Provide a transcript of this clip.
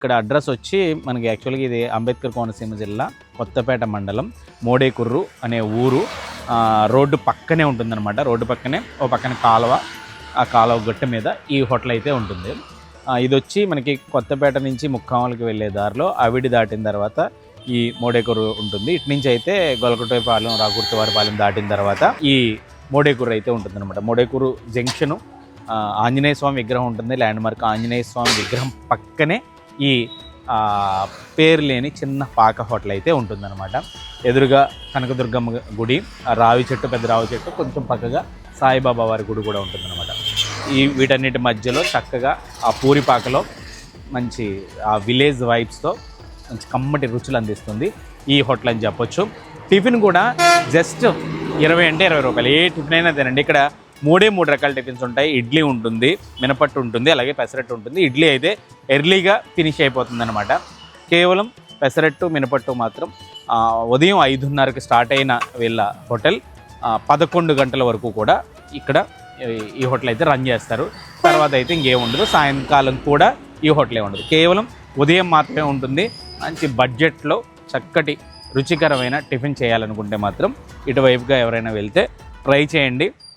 ఇక్కడ అడ్రస్ వచ్చి మనకి యాక్చువల్గా ఇది అంబేద్కర్ కోనసీమ జిల్లా కొత్తపేట మండలం మోడేకుర్రు అనే ఊరు. రోడ్డు పక్కనే ఉంటుందన్నమాట. రోడ్డు పక్కనే ఓ పక్కన కాలువ, ఆ కాలువ గట్టు మీద ఈ హోటల్ అయితే ఉంటుంది. ఇది వచ్చి మనకి కొత్తపేట నుంచి ముక్కామలకి వెళ్ళే దారిలో అవిడి దాటిన తర్వాత ఈ మోడేకుర్రు ఉంటుంది. ఇటు నుంచి అయితే గొలకటోయపాలెం, రాకుర్తివారిపాలెం దాటిన తర్వాత ఈ మోడేకుర్రు అయితే ఉంటుందన్నమాట. మోడేకుర్రు జంక్షను ఆంజనేయ స్వామి విగ్రహం ఉంటుంది. ల్యాండ్ మార్క్ ఆంజనేయ స్వామి విగ్రహం పక్కనే ఈ పేరు లేని చిన్న పాక హోటల్ అయితే ఉంటుందన్నమాట. ఎదురుగా కనకదుర్గమ్మ గుడి, రావి చెట్టు, పెద్ద రావి చెట్టు, కొంచెం పక్కగా సాయిబాబా వారి గుడి కూడా ఉంటుందన్నమాట. వీటన్నిటి మధ్యలో చక్కగా ఆ పూరిపాకలో మంచి ఆ విలేజ్ వైబ్స్తో మంచి కమ్మటి రుచులు అందిస్తుంది ఈ హోటల్ అని చెప్పొచ్చు. టిఫిన్ కూడా జస్ట్ 20 అంటే 20 రూపాయలు. ఏ టిఫిన్ అయినా తినండి. ఇక్కడ 3 రకాల టిఫిన్స్ ఉంటాయి. ఇడ్లీ ఉంటుంది, మినపట్టు ఉంటుంది, అలాగే పెసరట్టు ఉంటుంది. ఇడ్లీ అయితే ఎర్లీగా ఫినిష్ అయిపోతుంది అనమాట. కేవలం పెసరట్టు, మినపట్టు మాత్రం ఉదయం 5:30కి స్టార్ట్ అయిన వీళ్ళ హోటల్ 11 గంటల వరకు కూడా ఇక్కడ ఈ హోటల్ అయితే రన్ చేస్తారు. తర్వాత అయితే ఇంకేముండదు. సాయంకాలం కూడా ఈ హోటలే ఉండదు. కేవలం ఉదయం మాత్రమే ఉంటుంది. మంచి బడ్జెట్లో చక్కటి రుచికరమైన టిఫిన్ చేయాలనుకుంటే మాత్రం ఇటువైపుగా ఎవరైనా వెళ్తే ట్రై చేయండి.